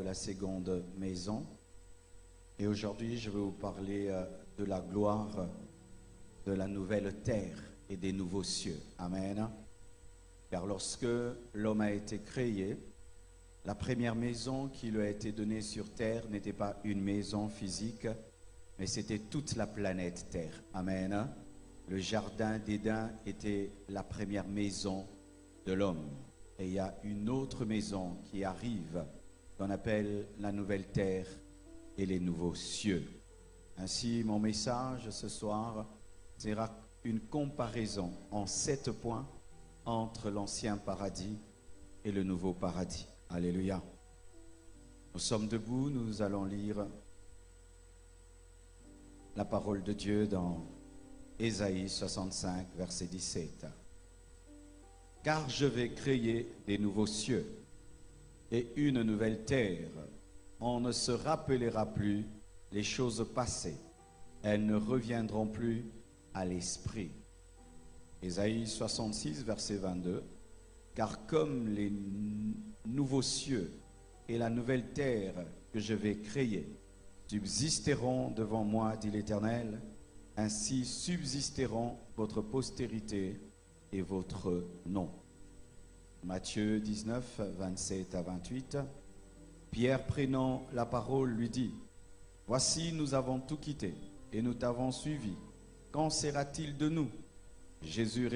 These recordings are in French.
la seconde maison. Et aujourd'hui, je vais vous parler de la gloire de la nouvelle terre et des nouveaux cieux. Amen. Car lorsque l'homme a été créé, la première maison qui lui a été donnée sur terre n'était pas une maison physique, mais c'était toute la planète Terre. Amen. Le jardin d'Éden était la première maison de l'homme. Et il y a une autre maison qui arrive, qu'on appelle la nouvelle terre et les nouveaux cieux. Ainsi, mon message ce soir sera une comparaison en 7 points entre l'ancien paradis et le nouveau paradis. Alléluia. Nous sommes debout, nous allons lire la parole de Dieu dans Ésaïe 65, verset 17. Car je vais créer des nouveaux cieux et une nouvelle terre. On ne se rappellera plus les choses passées. Elles ne reviendront plus à l'esprit. Ésaïe 66, verset 22. Car comme les nouveaux cieux et la nouvelle terre que je vais créer subsisteront devant moi, dit l'Éternel, ainsi subsisteront votre postérité et votre nom. Matthieu 19, 27 à 28. Pierre, prenant la parole, lui dit, « Voici, nous avons tout quitté et nous t'avons suivi. Qu'en sera-t-il de nous ?» Jésus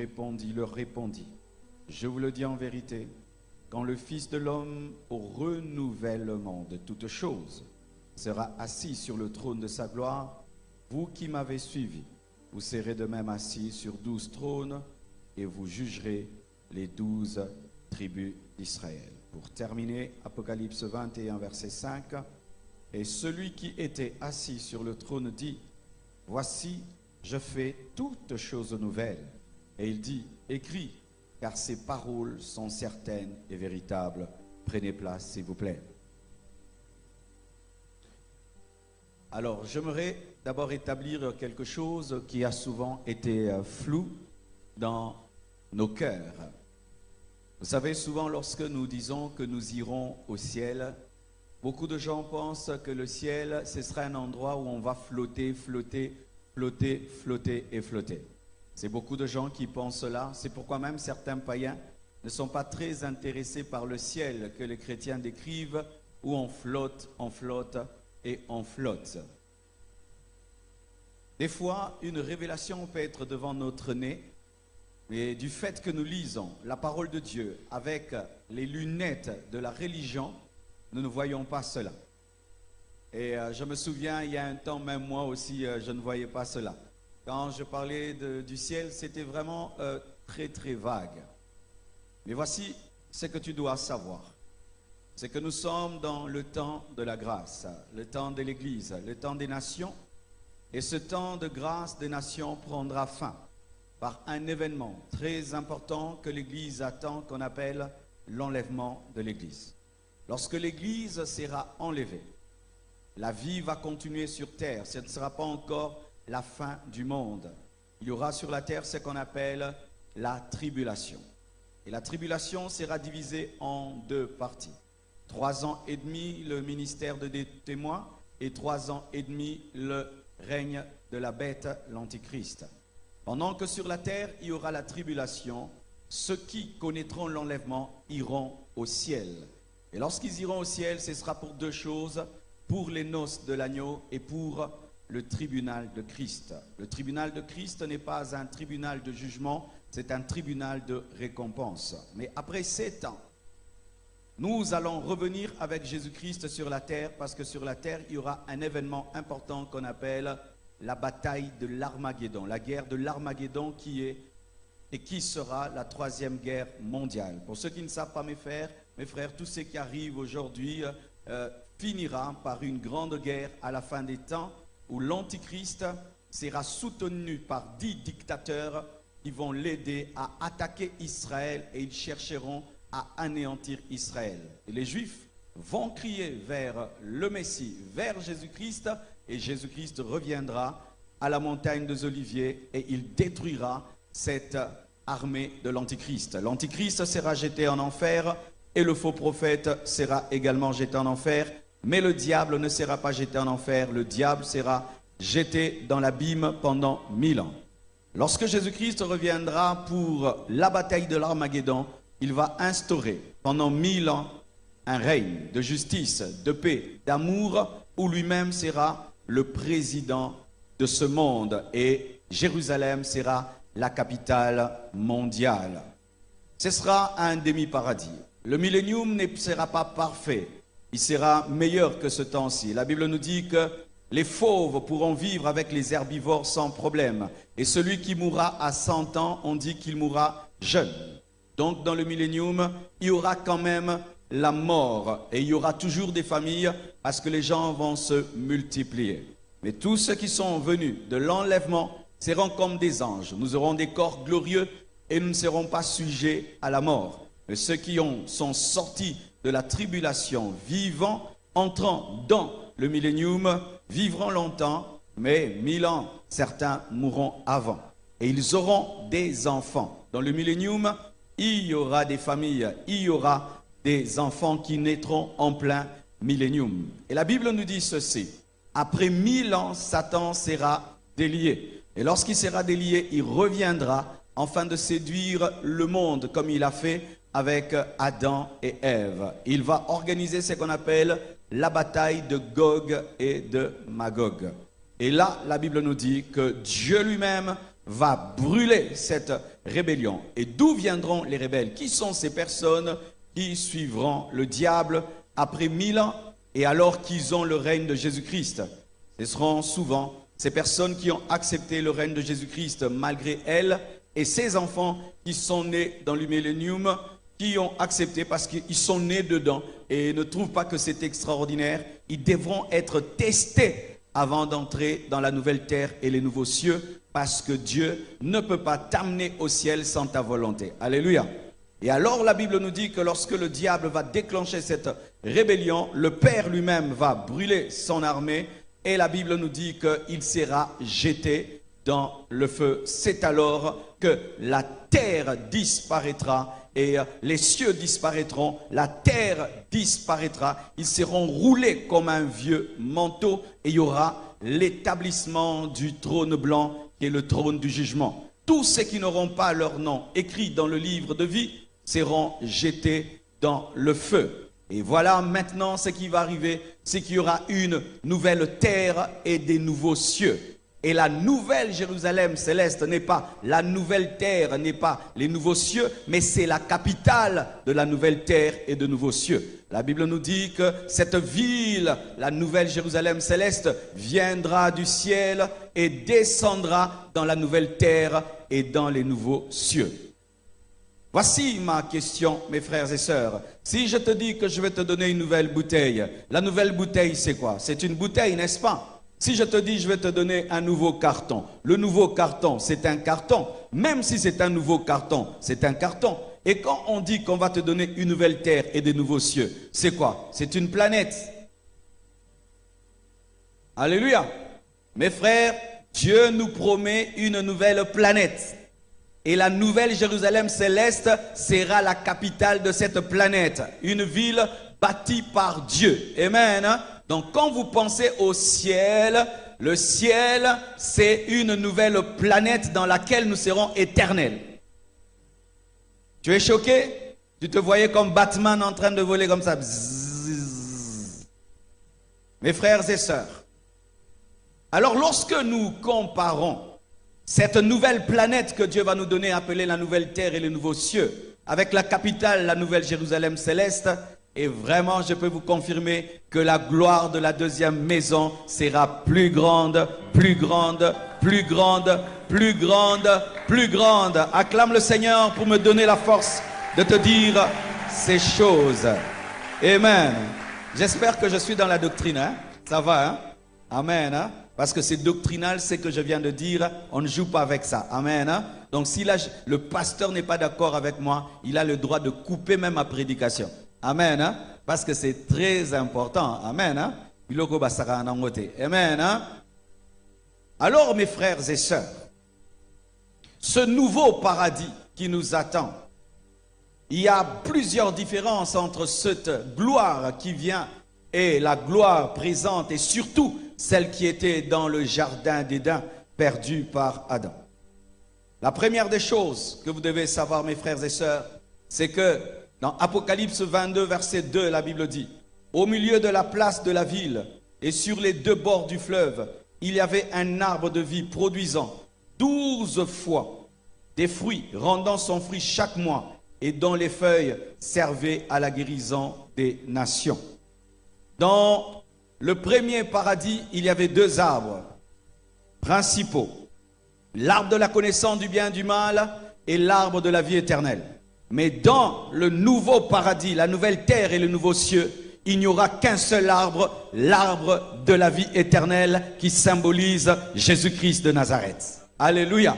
leur répondit, « Je vous le dis en vérité, quand le Fils de l'homme, au renouvellement de toutes choses, sera assis sur le trône de sa gloire, vous qui m'avez suivi, vous serez de même assis sur 12 trônes et vous jugerez les 12 tribus d'Israël. » Pour terminer, Apocalypse 21, verset 5. Et celui qui était assis sur le trône dit, « Voici, je fais toutes choses nouvelles. » Et il dit, « Écris, car ces paroles sont certaines et véritables. » Prenez place, s'il vous plaît. Alors, j'aimerais d'abord établir quelque chose qui a souvent été flou dans nos cœurs. Vous savez, souvent lorsque nous disons que nous irons au ciel, beaucoup de gens pensent que le ciel, ce sera un endroit où on va flotter, flotter, flotter, flotter et flotter. C'est beaucoup de gens qui pensent cela. C'est pourquoi même certains païens ne sont pas très intéressés par le ciel que les chrétiens décrivent, où on flotte et on flotte. Des fois, une révélation peut être devant notre nez, mais du fait que nous lisons la parole de Dieu avec les lunettes de la religion, nous ne voyons pas cela. Et je me souviens, il y a un temps, même moi aussi, je ne voyais pas cela. Quand je parlais du ciel, c'était vraiment très très vague. Mais voici ce que tu dois savoir. C'est que nous sommes dans le temps de la grâce, le temps de l'Église, le temps des nations. Et ce temps de grâce des nations prendra fin par un événement très important que l'Église attend, qu'on appelle l'enlèvement de l'Église. Lorsque l'Église sera enlevée, la vie va continuer sur terre. Ce ne sera pas encore la fin du monde. Il y aura sur la terre ce qu'on appelle la tribulation. Et la tribulation sera divisée en 2 parties. 3 ans et demi, le ministère des témoins, et 3 ans et demi, le règne de la bête, l'Antichrist. Pendant que sur la terre, il y aura la tribulation, ceux qui connaîtront l'enlèvement iront au ciel. Et lorsqu'ils iront au ciel, ce sera pour 2 choses, pour les noces de l'agneau et pour le tribunal de Christ. Le tribunal de Christ n'est pas un tribunal de jugement, c'est un tribunal de récompense. Mais après 7 ans, nous allons revenir avec Jésus-Christ sur la terre, parce que sur la terre, il y aura un événement important qu'on appelle la bataille de l'Armageddon, la guerre de l'Armageddon qui sera la 3e guerre mondiale. Pour ceux qui ne savent pas, mes frères, tout ce qui arrive aujourd'hui finira par une grande guerre à la fin des temps, où l'Antichrist sera soutenu par 10 dictateurs qui vont l'aider à attaquer Israël, et ils chercheront à anéantir Israël. Et les Juifs vont crier vers le Messie, vers Jésus-Christ, et Jésus-Christ reviendra à la montagne des Oliviers et il détruira cette armée de l'Antichrist. L'Antichrist sera jeté en enfer et le faux prophète sera également jeté en enfer. mais le diable ne sera pas jeté en enfer. Le diable sera jeté dans l'abîme pendant 1000 ans. Lorsque Jésus-Christ reviendra pour la bataille de l'Armageddon, il va instaurer pendant 1000 ans un règne de justice, de paix, d'amour, où lui-même sera le président de ce monde et Jérusalem sera la capitale mondiale. Ce sera un demi-paradis. Le millénium ne sera pas parfait, il sera meilleur que ce temps-ci. La Bible nous dit que les fauves pourront vivre avec les herbivores sans problème. Et celui qui mourra à 100 ans, on dit qu'il mourra jeune. Donc dans le millénium, il y aura quand même la mort. Et il y aura toujours des familles parce que les gens vont se multiplier. Mais tous ceux qui sont venus de l'enlèvement seront comme des anges. Nous aurons des corps glorieux et nous ne serons pas sujets à la mort. Mais ceux qui sont sortis de la tribulation, vivant, entrant dans le millénium, vivront longtemps, mais 1000 ans, certains mourront avant. Et ils auront des enfants. Dans le millénium, il y aura des familles, il y aura des enfants qui naîtront en plein millénium. Et la Bible nous dit ceci: après 1000 ans, Satan sera délié. Et lorsqu'il sera délié, il reviendra afin de séduire le monde comme il a fait avec Adam et Ève. Il va organiser ce qu'on appelle la bataille de Gog et de Magog. Et là, la Bible nous dit que Dieu lui-même va brûler cette rébellion. Et d'où viendront les rebelles? Qui sont ces personnes qui suivront le diable après 1000 ans et alors qu'ils ont le règne de Jésus-Christ? Ce seront souvent ces personnes qui ont accepté le règne de Jésus-Christ malgré elles et ces enfants qui sont nés dans le millénium, qui ont accepté parce qu'ils sont nés dedans et ne trouvent pas que c'est extraordinaire. Ils devront être testés avant d'entrer dans la nouvelle terre et les nouveaux cieux, parce que Dieu ne peut pas t'amener au ciel sans ta volonté. Alléluia. Et alors la Bible nous dit que lorsque le diable va déclencher cette rébellion, le Père lui-même va brûler son armée et la Bible nous dit qu'il sera jeté dans le feu. C'est alors que la terre disparaîtra et les cieux disparaîtront, la terre disparaîtra, ils seront roulés comme un vieux manteau et il y aura l'établissement du trône blanc qui est le trône du jugement. Tous ceux qui n'auront pas leur nom écrit dans le livre de vie seront jetés dans le feu. Et voilà maintenant ce qui va arriver, c'est qu'il y aura une nouvelle terre et des nouveaux cieux. Et la nouvelle Jérusalem céleste n'est pas la nouvelle terre, n'est pas les nouveaux cieux, mais c'est la capitale de la nouvelle terre et de nouveaux cieux. La Bible nous dit que cette ville, la nouvelle Jérusalem céleste, viendra du ciel et descendra dans la nouvelle terre et dans les nouveaux cieux. Voici ma question, mes frères et sœurs. Si je te dis que je vais te donner une nouvelle bouteille, la nouvelle bouteille c'est quoi? C'est une bouteille, n'est-ce pas? Si je te dis je vais te donner un nouveau carton, le nouveau carton c'est un carton. Même si c'est un nouveau carton, c'est un carton. Et quand on dit qu'on va te donner une nouvelle terre et des nouveaux cieux, c'est quoi? C'est une planète. Alléluia. Mes frères, Dieu nous promet une nouvelle planète. Et la nouvelle Jérusalem céleste sera la capitale de cette planète. Une ville bâtie par Dieu. Amen. Donc quand vous pensez au ciel, le ciel c'est une nouvelle planète dans laquelle nous serons éternels. Tu es choqué? Tu te voyais comme Batman en train de voler comme ça. Bzzz. Mes frères et sœurs, alors lorsque nous comparons cette nouvelle planète que Dieu va nous donner, appelée la nouvelle terre et les nouveaux cieux, avec la capitale, la nouvelle Jérusalem céleste, et vraiment je peux vous confirmer que la gloire de la deuxième maison sera plus grande, plus grande, plus grande, plus grande, plus grande. Acclame le Seigneur pour me donner la force de te dire ces choses. Amen. J'espère que je suis dans la doctrine, hein? Ça va, hein? Amen, hein? Parce que c'est doctrinal, ce que je viens de dire, on ne joue pas avec ça. Amen. Hein? Donc si là, le pasteur n'est pas d'accord avec moi, il a le droit de couper même ma prédication. Amen. Hein? Parce que c'est très important. Amen. Hein? Amen. Hein? Alors mes frères et sœurs, ce nouveau paradis qui nous attend, il y a plusieurs différences entre cette gloire qui vient et la gloire présente et surtout celle qui était dans le jardin d'Éden, perdue par Adam. La première des choses que vous devez savoir, mes frères et sœurs, c'est que dans Apocalypse 22, verset 2, la Bible dit, « Au milieu de la place de la ville et sur les deux bords du fleuve, il y avait un arbre de vie produisant 12 fois des fruits, rendant son fruit chaque mois, et dont les feuilles servaient à la guérison des nations. » Dans le premier paradis, il y avait deux arbres principaux. L'arbre de la connaissance du bien et du mal et l'arbre de la vie éternelle. Mais dans le nouveau paradis, la nouvelle terre et le nouveau cieux, il n'y aura qu'un seul arbre, l'arbre de la vie éternelle qui symbolise Jésus-Christ de Nazareth. Alléluia.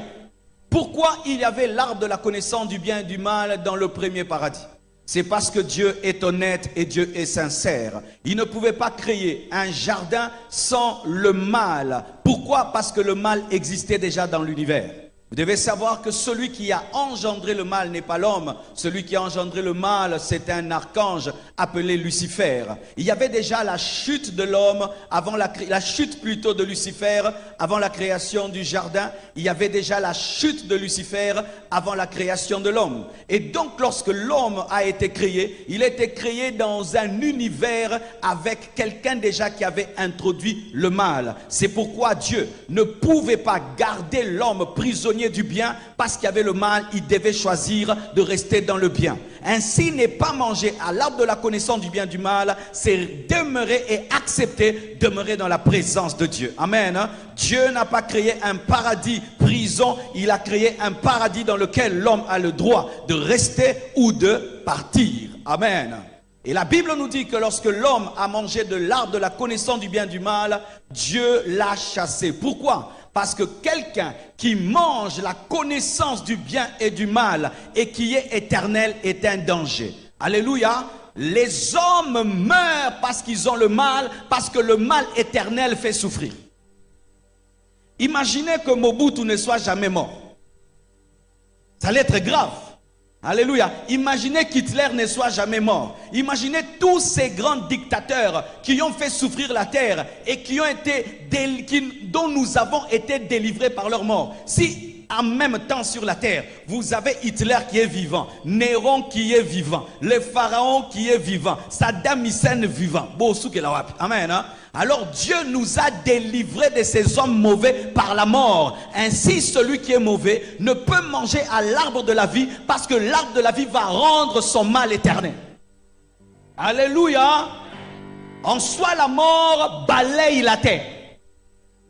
Pourquoi il y avait l'arbre de la connaissance du bien et du mal dans le premier paradis? C'est parce que Dieu est honnête et Dieu est sincère. Il ne pouvait pas créer un jardin sans le mal. Pourquoi? Parce que le mal existait déjà dans l'univers. Vous devez savoir que celui qui a engendré le mal n'est pas l'homme. Celui qui a engendré le mal, c'est un archange appelé Lucifer. Il y avait déjà la chute de l'homme, avant la chute plutôt de Lucifer, avant la création du jardin. Il y avait déjà la chute de Lucifer avant la création de l'homme. Et donc lorsque l'homme a été créé, il a été créé dans un univers avec quelqu'un déjà qui avait introduit le mal. C'est pourquoi Dieu ne pouvait pas garder l'homme prisonnier du bien parce qu'il y avait le mal. Il devait choisir de rester dans le bien. Ainsi, n'est pas manger à l'arbre de la connaissance du bien et du mal, c'est demeurer et accepter demeurer dans la présence de Dieu. Amen. Dieu n'a pas créé un paradis prison, il a créé un paradis dans lequel l'homme a le droit de rester ou de partir. Amen. Et la Bible nous dit que lorsque l'homme a mangé de l'arbre de la connaissance du bien et du mal, Dieu l'a chassé. Pourquoi? Parce que quelqu'un qui mange la connaissance du bien et du mal et qui est éternel est un danger. Alléluia. Les hommes meurent parce qu'ils ont le mal, parce que le mal éternel fait souffrir. Imaginez que Mobutu ne soit jamais mort. Ça allait être grave. Alléluia. Imaginez qu'Hitler ne soit jamais mort. Imaginez tous ces grands dictateurs qui ont fait souffrir la terre et qui ont été dont nous avons été délivrés par leur mort. Si en même temps sur la terre, vous avez Hitler qui est vivant, Néron qui est vivant, le pharaon qui est vivant, Saddam Hussein vivant. Amen. Hein? Alors Dieu nous a délivrés de ces hommes mauvais par la mort. Ainsi, celui qui est mauvais ne peut manger à l'arbre de la vie parce que l'arbre de la vie va rendre son mal éternel. Alléluia. En soi, la mort balaye la terre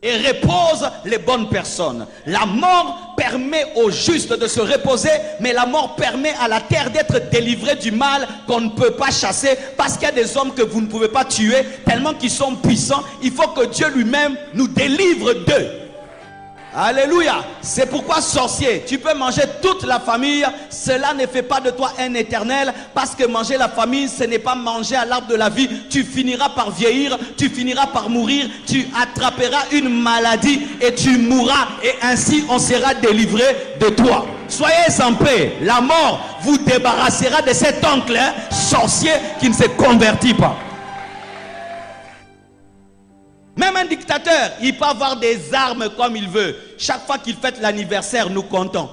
et repose les bonnes personnes. La mort permet aux justes de se reposer, mais la mort permet à la terre d'être délivrée du mal qu'on ne peut pas chasser, parce qu'il y a des hommes que vous ne pouvez pas tuer, tellement qu'ils sont puissants. Il faut que Dieu lui-même nous délivre d'eux. Alléluia. C'est pourquoi, sorcier, tu peux manger toute la famille, cela ne fait pas de toi un éternel, parce que manger la famille, ce n'est pas manger à l'arbre de la vie. Tu finiras par vieillir, tu finiras par mourir, tu attraperas une maladie et tu mourras, et ainsi on sera délivré de toi. Soyez en paix. La mort vous débarrassera de cet oncle sorcier qui ne se convertit pas. Même un dictateur, il peut avoir des armes comme il veut. Chaque fois qu'il fête l'anniversaire, nous comptons.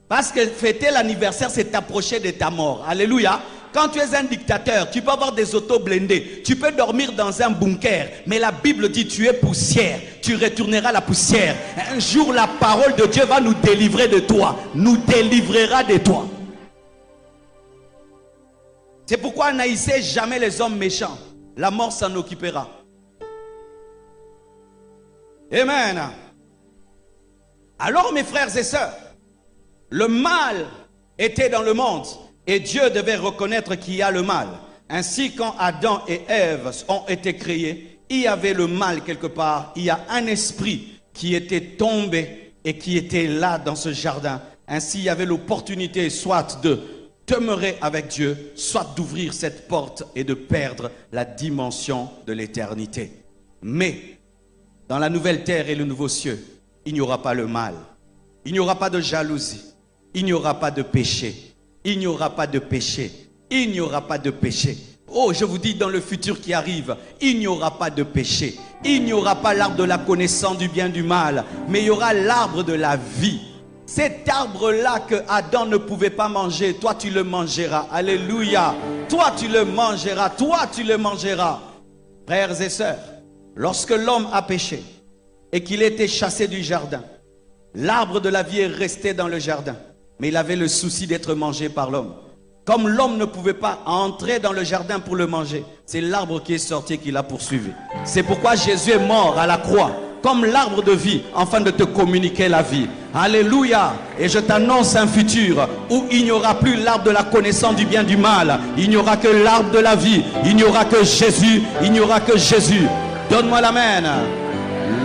Parce que fêter l'anniversaire, c'est t'approcher de ta mort. Alléluia. Quand tu es un dictateur, tu peux avoir des autos blindés. Tu peux dormir dans un bunker. Mais la Bible dit, tu es poussière. Tu retourneras à la poussière. Un jour, la parole de Dieu va nous délivrer de toi. Nous délivrera de toi. C'est pourquoi n'haïssez jamais les hommes méchants. La mort s'en occupera. Amen. Alors mes frères et sœurs, le mal était dans le monde et Dieu devait reconnaître qu'il y a le mal. Ainsi, quand Adam et Ève ont été créés, il y avait le mal quelque part. Il y a un esprit qui était tombé et qui était là dans ce jardin. Ainsi, il y avait l'opportunité soit de demeurer avec Dieu, soit d'ouvrir cette porte et de perdre la dimension de l'éternité. Mais dans la nouvelle terre et le nouveau cieux, il n'y aura pas le mal. Il n'y aura pas de jalousie. Il n'y aura pas de péché. Il n'y aura pas de péché. Il n'y aura pas de péché. Oh, je vous dis, dans le futur qui arrive, il n'y aura pas de péché. Il n'y aura pas l'arbre de la connaissance du bien et du mal, mais il y aura l'arbre de la vie. Cet arbre-là que Adam ne pouvait pas manger, toi tu le mangeras. Alléluia. Toi tu le mangeras, toi tu le mangeras. Frères et sœurs, lorsque l'homme a péché et qu'il était chassé du jardin, l'arbre de la vie est resté dans le jardin, mais il avait le souci d'être mangé par l'homme. Comme l'homme ne pouvait pas entrer dans le jardin pour le manger, c'est l'arbre qui est sorti et qui l'a poursuivi. C'est pourquoi Jésus est mort à la croix, comme l'arbre de vie, afin de te communiquer la vie. Alléluia. Et je t'annonce un futur où il n'y aura plus l'arbre de la connaissance du bien et du mal. Il n'y aura que l'arbre de la vie. Il n'y aura que Jésus. Il n'y aura que Jésus. Donne-moi l'amen.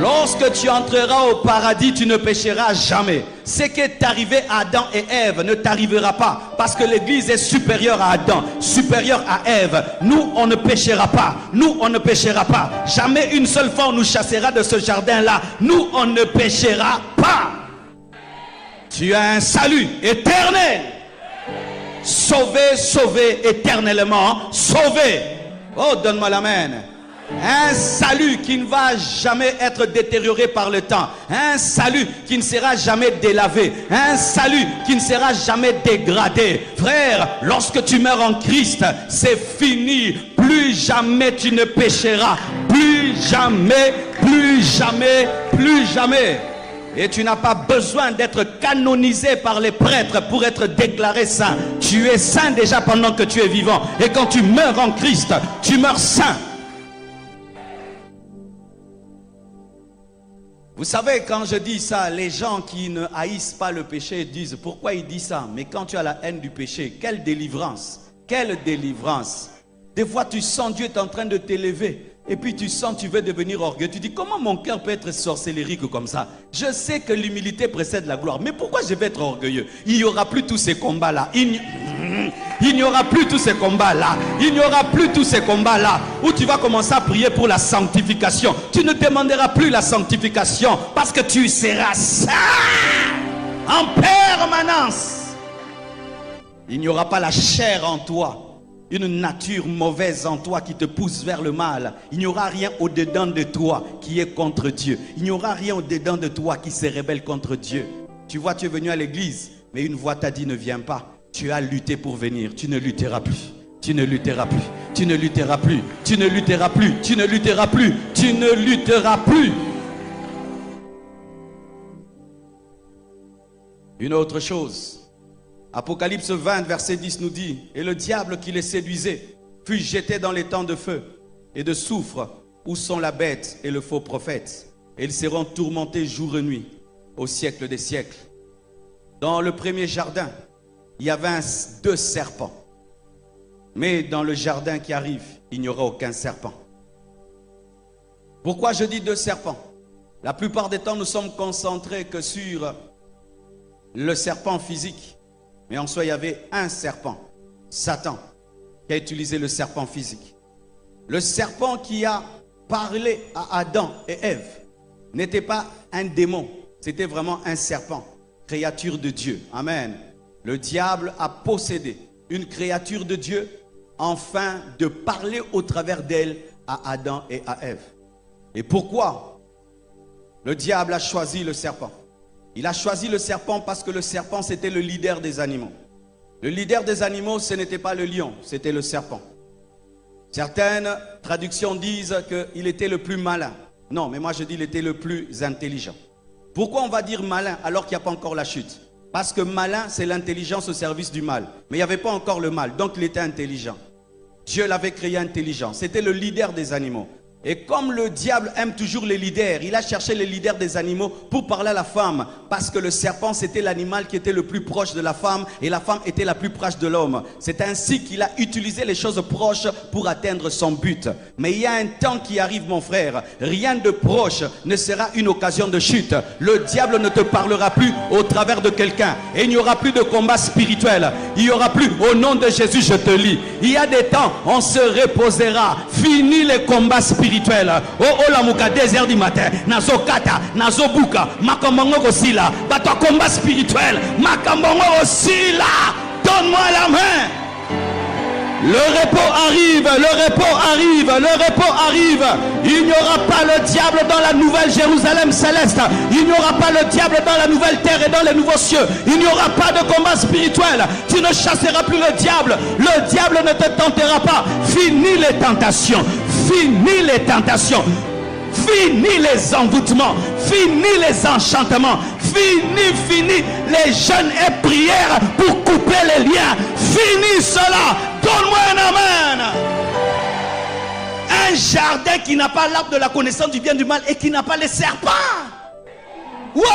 Lorsque tu entreras au paradis, tu ne pécheras jamais. Ce qui est arrivé à Adam et Ève ne t'arrivera pas, parce que l'église est supérieure à Adam, supérieure à Ève. Nous, on ne péchera pas. Nous, on ne péchera pas. Jamais une seule fois on nous chassera de ce jardin-là. Nous, on ne péchera pas. Tu as un salut éternel. Sauvé, sauvé, éternellement sauvé. Oh, donne-moi l'amen. Un salut qui ne va jamais être détérioré par le temps. Un salut qui ne sera jamais délavé. Un salut qui ne sera jamais dégradé. Frère, lorsque tu meurs en Christ, c'est fini. Plus jamais tu ne pécheras. Plus jamais, plus jamais, plus jamais. Et tu n'as pas besoin d'être canonisé par les prêtres pour être déclaré saint. Tu es saint déjà pendant que tu es vivant. Et quand tu meurs en Christ, tu meurs saint. Vous savez, quand je dis ça, les gens qui ne haïssent pas le péché disent, pourquoi il dit ça? Mais quand tu as la haine du péché, quelle délivrance! Quelle délivrance! Des fois, tu sens Dieu est en train de t'élever. Et puis tu sens tu veux devenir orgueilleux. Tu dis, comment mon cœur peut être sorcellérique comme ça? Je sais que l'humilité précède la gloire. Mais pourquoi je vais être orgueilleux? Il n'y aura plus tous ces combats-là. Il n'y aura plus tous ces combats-là. Il n'y aura plus tous ces combats-là où tu vas commencer à prier pour la sanctification. Tu ne demanderas plus la sanctification parce que tu seras saint en permanence. Il n'y aura pas la chair en toi, une nature mauvaise en toi qui te pousse vers le mal. Il n'y aura rien au-dedans de toi qui est contre Dieu. Il n'y aura rien au-dedans de toi qui se rebelle contre Dieu. Tu vois, tu es venu à l'église, mais une voix t'a dit ne viens pas. Tu as lutté pour venir, tu ne lutteras plus. Tu ne lutteras plus. Tu ne lutteras plus. Tu ne lutteras plus. Tu ne lutteras plus. Tu ne lutteras plus. Une autre chose. Apocalypse 20, verset 10 nous dit, et le diable qui les séduisait fut jeté dans les temps de feu et de soufre, où sont la bête et le faux prophète. Et ils seront tourmentés jour et nuit, au siècle des siècles. Dans le premier jardin, il y avait deux serpents. Mais dans le jardin qui arrive, il n'y aura aucun serpent. Pourquoi je dis deux serpents? La plupart des temps, nous sommes concentrés que sur le serpent physique. Mais en soi, il y avait un serpent, Satan, qui a utilisé le serpent physique. Le serpent qui a parlé à Adam et Ève n'était pas un démon, c'était vraiment un serpent, créature de Dieu. Amen. Le diable a possédé une créature de Dieu afin de parler au travers d'elle à Adam et à Ève. Et pourquoi le diable a choisi le serpent? Il a choisi le serpent parce que le serpent, c'était le leader des animaux. Le leader des animaux, ce n'était pas le lion, c'était le serpent. Certaines traductions disent qu'il était le plus malin. Non, mais moi je dis qu'il était le plus intelligent. Pourquoi on va dire malin alors qu'il n'y a pas encore la chute? Parce que malin, c'est l'intelligence au service du mal. Mais il n'y avait pas encore le mal, donc il était intelligent. Dieu l'avait créé intelligent. C'était le leader des animaux. Et comme le diable aime toujours les leaders, il a cherché les leaders des animaux pour parler à la femme. Parce que le serpent, c'était l'animal qui était le plus proche de la femme et la femme était la plus proche de l'homme. C'est ainsi qu'il a utilisé les choses proches pour atteindre son but. Mais il y a un temps qui arrive, mon frère. Rien de proche ne sera une occasion de chute. Le diable ne te parlera plus au travers de quelqu'un. Et il n'y aura plus de combat spirituel. Il n'y aura plus, au nom de Jésus, je te lis. Il y a des temps, on se reposera. Fini les combats spirituels. Oh la mouka 2h du matin. Nazo kata, nazo buka, makambango osila. Bato combat spirituel, makambango osila. Donne-moi la main. Le repos arrive, le repos arrive, le repos arrive. Il n'y aura pas le diable dans la nouvelle Jérusalem céleste. Il n'y aura pas le diable dans la nouvelle terre et dans les nouveaux cieux. Il n'y aura pas de combat spirituel. Tu ne chasseras plus le diable. Le diable ne te tentera pas. Fini les tentations. Fini les tentations. Fini les envoûtements. Fini les enchantements. Fini les jeûnes et prières pour couper les liens. Fini cela. Donne-moi un amen. Un jardin qui n'a pas l'arbre de la connaissance du bien et du mal et qui n'a pas les serpents. Waouh!